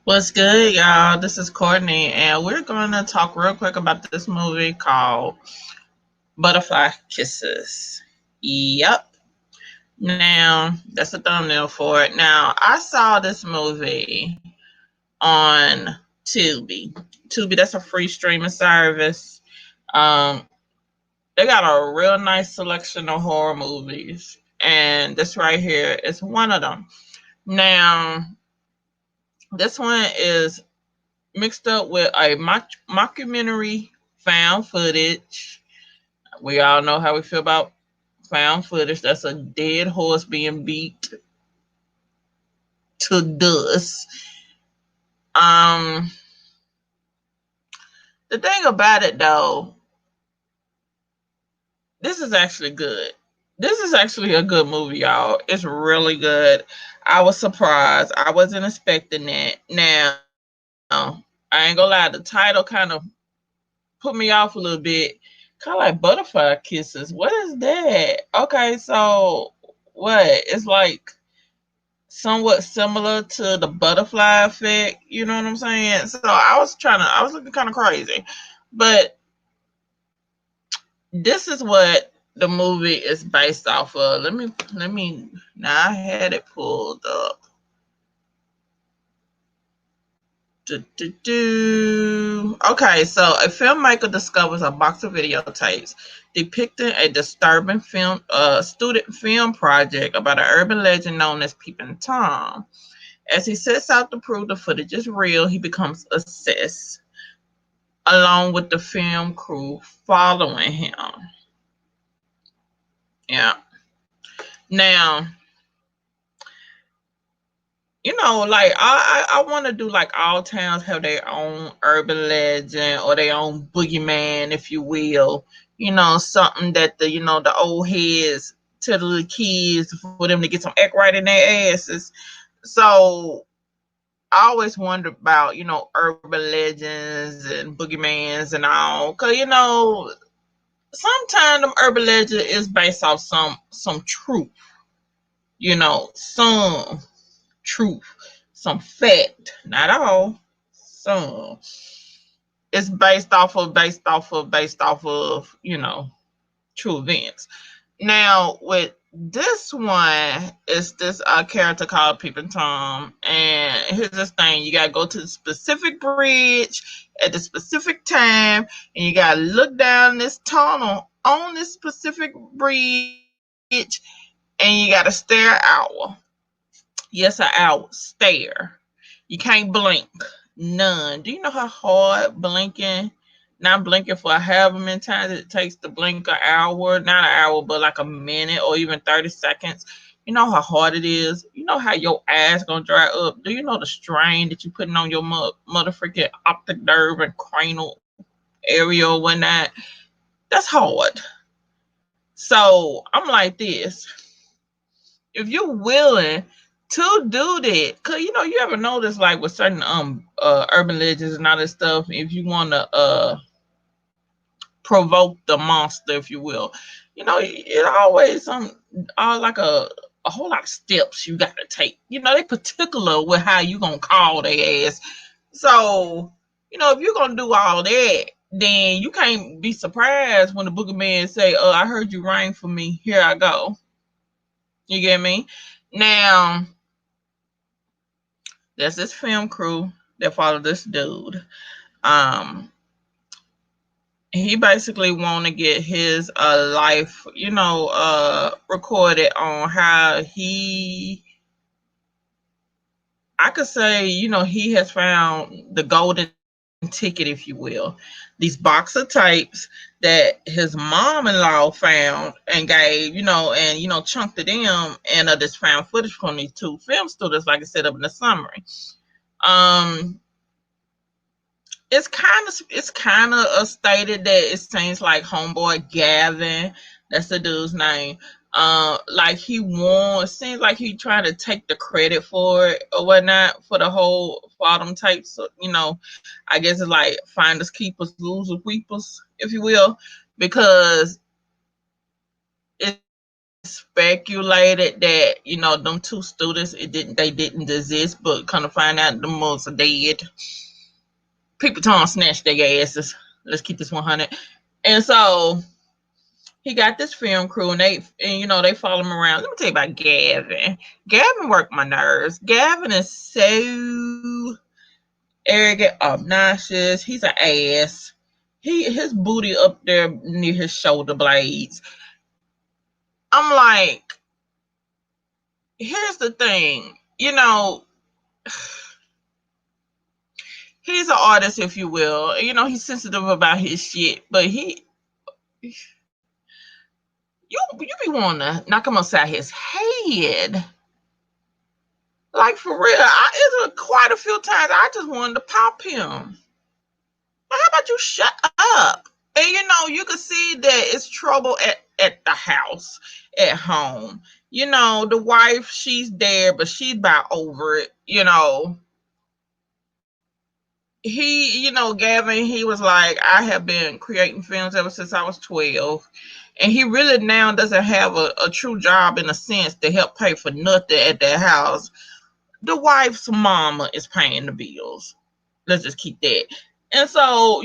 What's good, y'all? This is Courtney, and we're going to talk real quick about this movie called Butterfly Kisses. Yep. Now, that's a thumbnail for it. Now, I saw this movie on Tubi. Tubi, that's a free streaming service. Um, they got a real nice selection of horror movies, and this right here is one of them. Now, this one is mixed up with a mockumentary found footage. We all know how we feel about found footage. That's a dead horse being beat to dust. Um, the thing about it though, this is actually good. This is actually a good movie, y'all. It's really good. I was surprised. I wasn't expecting that. Now, I ain't gonna lie, the title kind of put me off a little bit. Kind of like butterfly kisses. What is that? Okay, so what? It's like somewhat similar to the butterfly effect. You know what I'm saying? So I was looking kind of crazy, but this is what the movie is based off of. Let me. Now I had it pulled up. Okay, so a filmmaker discovers a box of videotapes depicting a disturbing student film project about an urban legend known as Peeping Tom. As he sets out to prove the footage is real, he becomes obsessed, along with the film crew following him. Yeah. Now, like I want to do like all towns have their own urban legend or their own boogeyman, if you will. Something that the old heads tell the little kids for them to get some act right in their asses. So I always wonder about urban legends and boogeymans and all, cause sometimes them urban legend is based off some truth. Some truth, some fact, not all, some. It's based off of true events. Now with this one, it's this character called Peeping Tom, and here's this thing: you gotta go to the specific bridge at the specific time, and you gotta look down this tunnel on this specific bridge, and you gotta stare an hour. Yes, an hour. Stare. You can't blink. None. Do you know how hard blinking, not blinking for however many times it takes to blink an hour? Not an hour, but like a minute or even 30 seconds. You know how hard it is? You know how your eyes gonna dry up? Do you know the strain that you putting on your mother freaking optic nerve and cranial area or whatnot? That's hard. So I'm like this. If you're willing to do that, cause you ever notice like with certain urban legends and all this stuff, if you want to provoke the monster, if you will, it always all like a whole lot of steps you got to take. They particular with how you gonna call their ass. So if you're gonna do all that, then you can't be surprised when the boogeyman say, I heard you rang for me, here I go. You get me? Now there's this film crew that followed this dude. Um, he basically want to get his life, recorded on how I could say, he has found the golden ticket, if you will. These box of tapes that his mom-in-law found and gave, chunked to them, and this found footage from these two film studios, like I said up in the summary. Um, it's kind of stated that it seems like homeboy Gavin, that's the dude's name. Like he won. It seems like he trying to take the credit for it or whatnot for all them tapes. So, I guess it's like finders keepers, losers weepers, if you will, because it's speculated that, them two students, they didn't exist, but kind of find out them was dead. People Tom snatched their asses. Let's keep this 100. And so he got this film crew, and they follow him around. Let me tell you about Gavin. Gavin worked my nerves. Gavin is so arrogant, obnoxious. He's an ass. His booty up there near his shoulder blades. I'm like, here's the thing, he's an artist, if you will. He's sensitive about his shit, but you be wanting to knock him upside his head. Like, for real, it's quite a few times I just wanted to pop him. But how about you shut up? And you can see that it's trouble at the house, at home. The wife, she's there, but she's about over it. Gavin, he was like, I have been creating films ever since I was 12. And he really now doesn't have a true job, in a sense, to help pay for nothing at their house. The wife's mama is paying the bills. Let's just keep that. And so,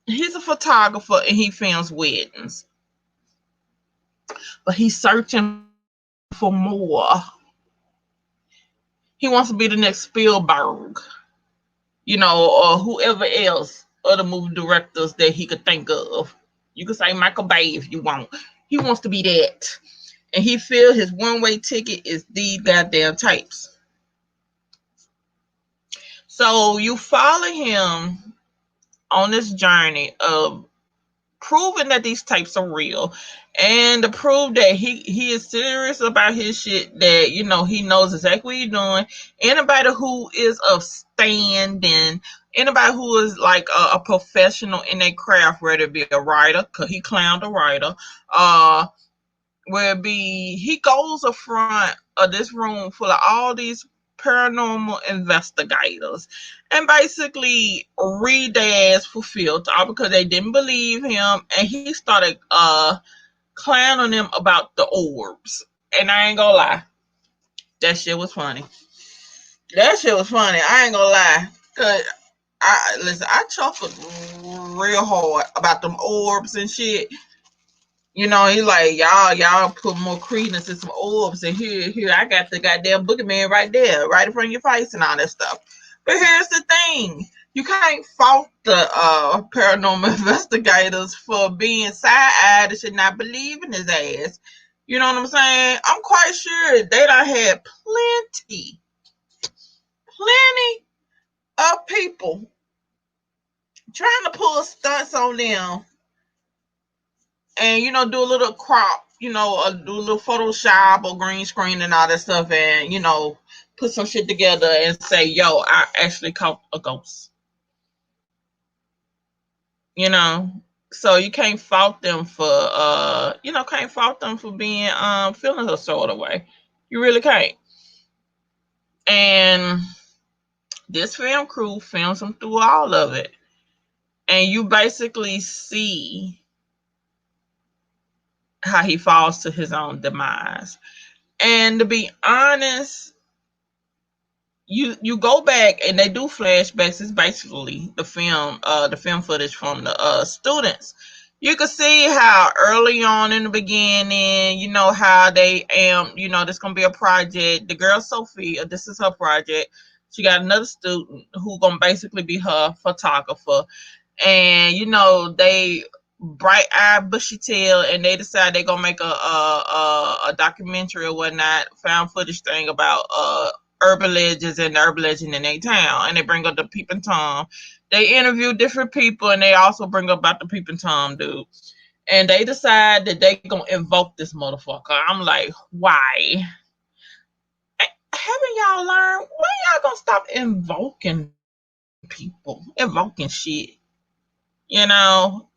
he's a photographer and he films weddings. But he's searching for more. He wants to be the next Spielberg, or whoever else, other movie directors that he could think of. You could say Michael Bay if you want. He wants to be that. And he feels his one-way ticket is these goddamn tapes. So you follow him on this journey of proving that these tapes are real, and to prove that he is serious about his shit, that he knows exactly what he's doing. Anybody who is of standing, anybody who is like a professional in their craft, whether it be a writer, because he clowned a writer, where be he goes up front of this room full of all these paranormal investigators and basically read their ass for filth, all because they didn't believe him, and he started clowning them about the orbs. And I ain't gonna lie, that shit was funny. That shit was funny. I ain't gonna lie, cause I chuckled real hard about them orbs and shit. He's like, y'all put more credence in some orbs, and here, I got the goddamn boogeyman right there, right in front of your face and all that stuff. But here's the thing. You can't fault the paranormal investigators for being side-eyed and should not believe in his ass. You know what I'm saying? I'm quite sure they done had plenty of people trying to pull stunts on them, and do a little crop, do a little Photoshop or green screen and all that stuff, and put some shit together and say, "Yo, I actually caught a ghost." So you can't fault them for being feeling a sort of way. You really can't. And this film crew films him through all of it, and you basically see how he falls to his own demise. And to be honest, you go back and they do flashbacks. It's basically the film footage from the students. You can see how early on in the beginning, how they this gonna be a project. The girl Sophia, this is her project. She got another student who gonna basically be her photographer, and they bright eyed, bushy tail, and they decide they're gonna make a documentary or whatnot, found footage thing about urban legends and the urban legend in their town, and they bring up the Peeping Tom. They interview different people, and they also bring up about the Peeping Tom dude. And they decide that they gonna invoke this motherfucker. I'm like, why? Haven't y'all learned? When y'all gonna stop invoking people, invoking shit? You know,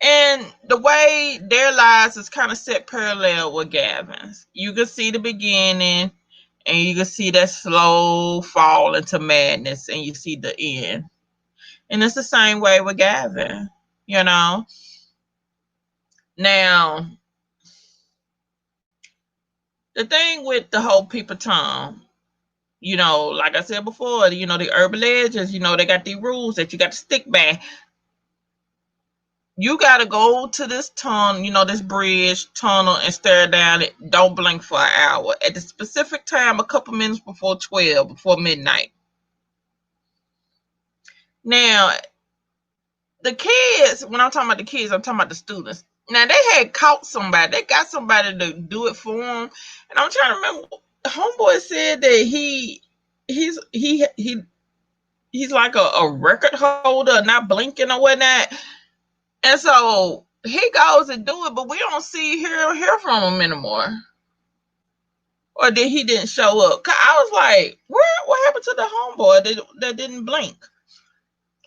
And the way their lives is kind of set parallel with Gavin's. You can see the beginning, and you can see that slow fall into madness, and you see the end. And it's the same way with Gavin, you know. Now, The thing with the whole Peeping Tom, like I said before, the urban legends, they got these rules that you got to stick by. You got to go to this tunnel, this bridge tunnel, and stare down it. Don't blink for an hour. At the specific time, a couple minutes before 12, before midnight. Now, the kids, when I'm talking about the kids, I'm talking about the students. Now, they had caught somebody. They got somebody to do it for them. And I'm trying to remember. Homeboy said that he's like a record holder, not blinking or whatnot. And so he goes and do it, but we don't hear from him anymore. Or did he didn't show up? 'Cause I was like, what happened to the homeboy that didn't blink?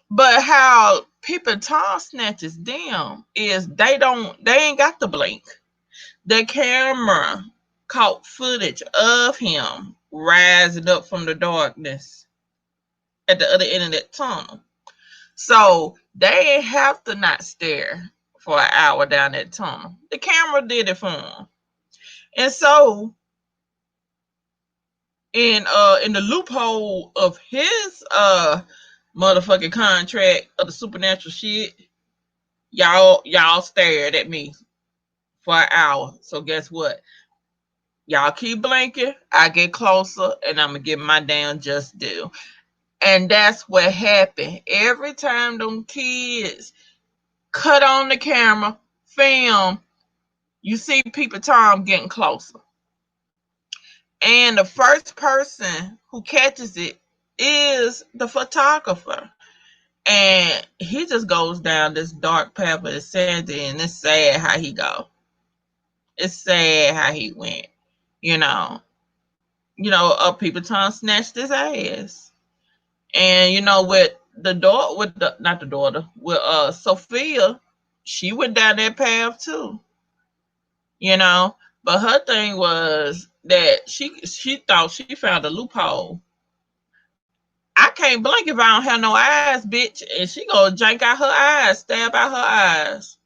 But how Peeping Tom snatches them is they ain't got to blink. The camera caught footage of him rising up from the darkness at the other end of that tunnel. So they ain't have to not stare for an hour down that tunnel. The camera did it for them. And so in the loophole of his motherfucking contract of the supernatural shit, y'all stared at me for an hour. So guess what? Y'all keep blinking, I get closer, and I'm gonna get my damn just due. And that's what happened. Every time them kids cut on the camera, film, you see Peeping Tom getting closer. And the first person who catches it is the photographer. And he just goes down this dark path of insanity, and it's sad how he go. It's sad how he went. You know, Peeping Tom snatched his ass. And with the daughter, with the not the daughter, with Sophia, she went down that path too. You know, but her thing was that she thought she found a loophole. I can't blink if I don't have no eyes, bitch. And she gonna jank out her eyes, stab out her eyes.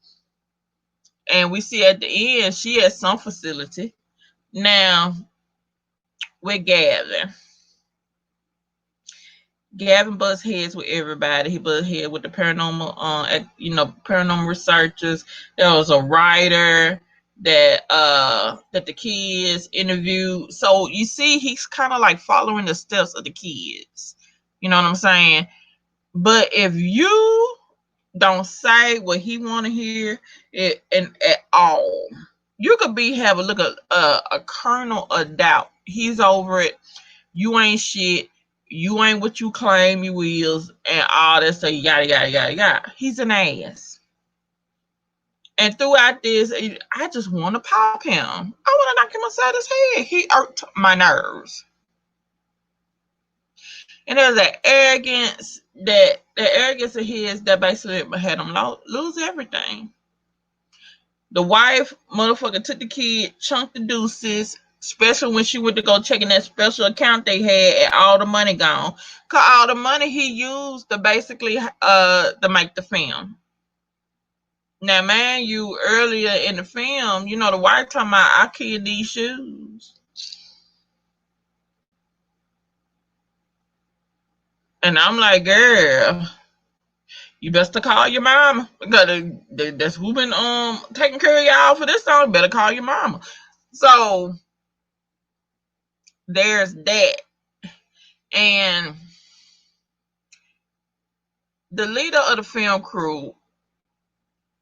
And we see at the end she at some facility. Now with Gavin. Gavin butts heads with everybody. He butts heads with the paranormal, paranormal researchers. There was a writer that the kids interviewed. So you see, he's kind of like following the steps of the kids. You know what I'm saying? But if you don't say what he want to hear, and at all, you could have a look at a kernel of doubt. He's over it. You ain't shit. You ain't what you claim you is, and all that stuff, yada yada yada yada. He's an ass. And throughout this, I just want to pop him. I want to knock him upside his head. He irked my nerves. And there's that arrogance, the arrogance of his that basically had him lose everything. The wife, motherfucker, took the kid, chunked the deuces, especially when she went to go check in that special account they had, and all the money gone. Cause all the money he used to basically to make the film. Now, man, you earlier in the film, the wife talking about I killed these shoes. And I'm like, girl, you best to call your mama. Because that's who been taking care of y'all for this song. Better call your mama. So there's that. And the leader of the film crew,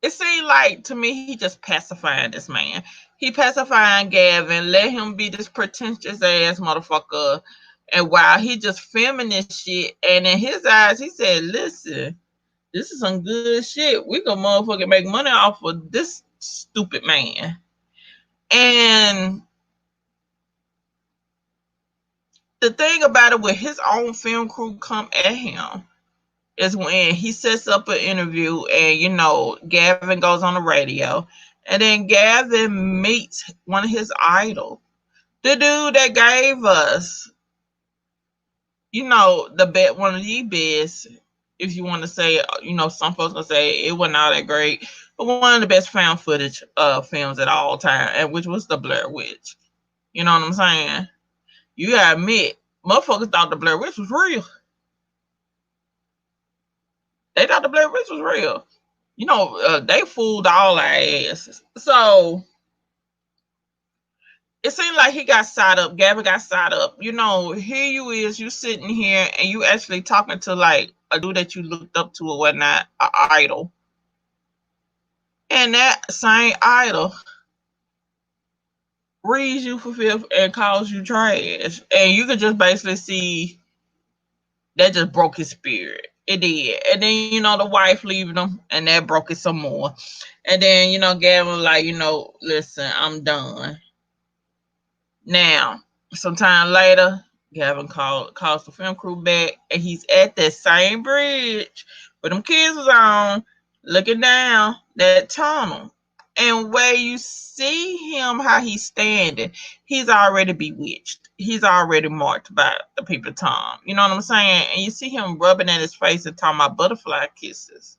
it seemed like to me he just pacifying this man. He pacifying Gavin, let him be this pretentious ass motherfucker. And while he just filming this shit, and in his eyes, he said, listen, this is some good shit. We gonna motherfucking make money off of this stupid man. And the thing about it, with his own film crew come at him, is when he sets up an interview, and Gavin goes on the radio, and then Gavin meets one of his idols, the dude that gave us the bet, one of the best, if you want to say, some folks gonna say it wasn't all that great, but one of the best found footage films at all time, and which was the Blair Witch. You know what I'm saying? You gotta admit, motherfuckers thought the Blair Witch was real. They thought the Blair Witch was real. They fooled all our asses. So it seemed like he got side up. Gabby got side up. Here you is, you sitting here and you actually talking to like a dude that you looked up to or whatnot, an idol. And that same idol reads you for fifth and calls you trash. And you could just basically see that just broke his spirit. It did. And then, the wife leaving him and that broke it some more. And then, Gavin was like, listen, I'm done. Now, sometime later, Gavin calls the film crew back, and he's at that same bridge where them kids was on, looking down that tunnel. And where you see him, how he's standing, he's already bewitched. He's already marked by the Peeping Tom. You know what I'm saying? And you see him rubbing at his face and talking about butterfly kisses.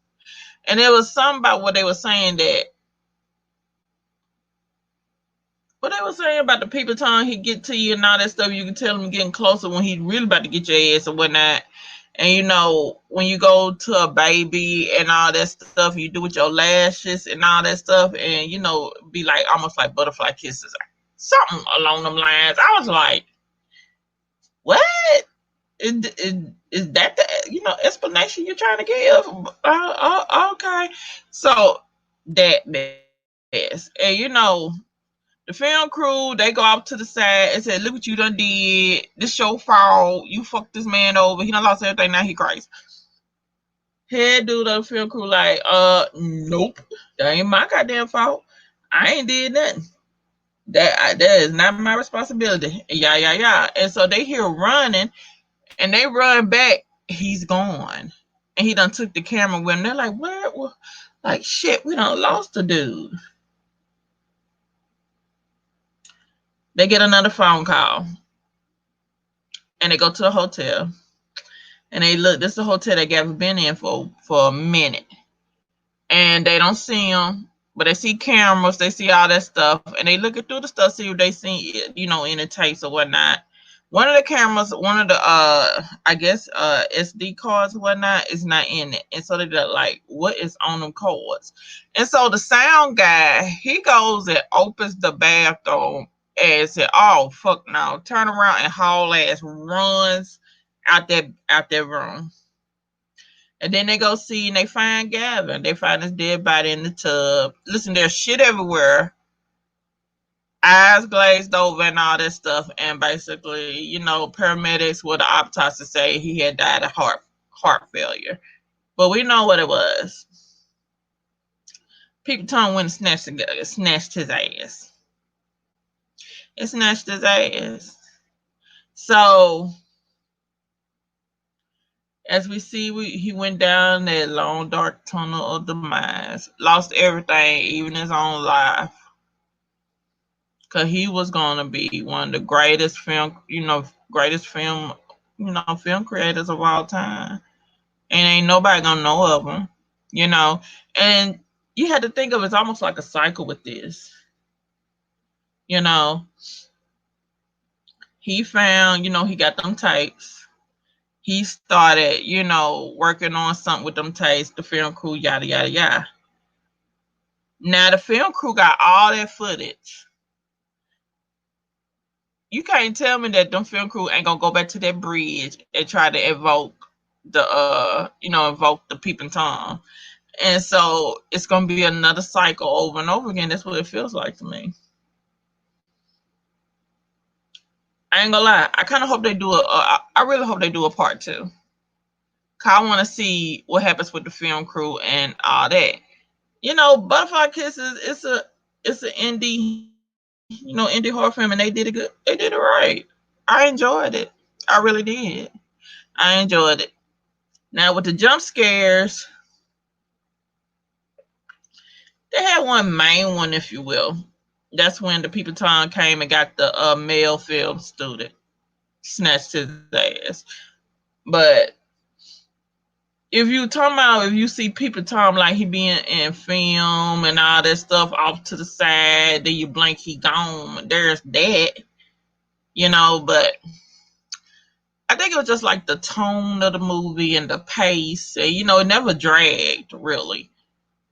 And there was something about what they were saying about the Peeping Tom, he get to you and all that stuff. You can tell him getting closer when he's really about to get your ass or whatnot. And when you go to a baby and all that stuff, you do with your lashes and all that stuff, and be like almost like butterfly kisses, something along them lines. I was like, what? Is that the explanation you're trying to give? Okay, so that mess, and the film crew, they go out to the side and say, look what you done did. This your fault. You fucked this man over. He done lost everything. Now he crazy. Head dude of the film crew like, nope. That ain't my goddamn fault. I ain't did nothing. That is not my responsibility. Yeah. And so they hear running and they run back. He's gone. And he done took the camera with him. They're like, what? Like, shit, we done lost the dude. They get another phone call. And they go to the hotel. And they look, this is the hotel that Gabby been in for a minute. And they don't see him, but they see cameras, they see all that stuff, and they looking through the stuff, see if they see, in the tapes or whatnot. One of the cameras, one of the I guess SD cards or whatnot is not in it. And so they're like, what is on them cards? And so the sound guy, he goes and opens the bathroom and said, oh fuck no, turn around and haul ass runs out that room. And then they go see and they find Gavin. They find his dead body in the tub. Listen, there's shit everywhere. Eyes glazed over and all that stuff. And basically, paramedics with the autopsy say he had died of heart failure. But we know what it was. Peeping Tom went and snatched his ass. It snatched his ass. So as we see, he went down that long dark tunnel of demise, lost everything, even his own life, because he was gonna be one of the greatest film creators of all time, and ain't nobody gonna know of him, And you had to think of it as almost like a cycle with this, He found, he got them tapes. He started, working on something with them tapes, the film crew, yada, yada, yada. Now, the film crew got all that footage. You can't tell me that them film crew ain't gonna go back to that bridge and try to invoke the Peeping Tom. And so it's gonna be another cycle over and over again. That's what it feels like to me. I ain't gonna lie. I kind of hope they do I really hope they do a part 2. Cause I want to see what happens with the film crew and all that. Butterfly Kisses. It's an indie, indie horror film, and they did it good. They did it right. I enjoyed it. I really did. I enjoyed it. Now with the jump scares, they had one main one, if you will. That's when the Peeping Tom came and got the male film student, snatched his ass. But if you see Peeping Tom like he being in film and all that stuff off to the side, then you blink, he gone. There's that. But I think it was just like the tone of the movie and the pace. And, it never dragged really.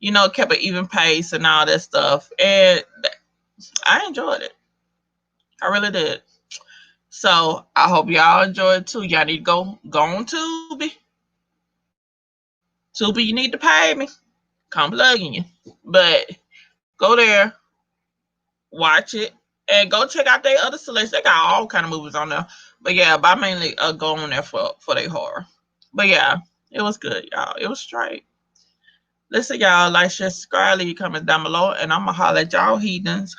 It kept an even pace and all that stuff. And I enjoyed it. I really did. So I hope y'all enjoyed it too. Y'all need to go on Tubi. Tubi, you need to pay me. I'm plugging you. But go there, watch it, and go check out their other selections. They got all kind of movies on there. But yeah, but I mainly go on there for their horror. But yeah, it was good, y'all. It was straight. Listen, y'all, like, share, subscribe, leave your comments down below, and I'm gonna holler at y'all heathens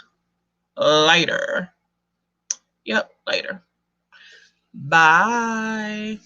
later. Yep, later. Bye.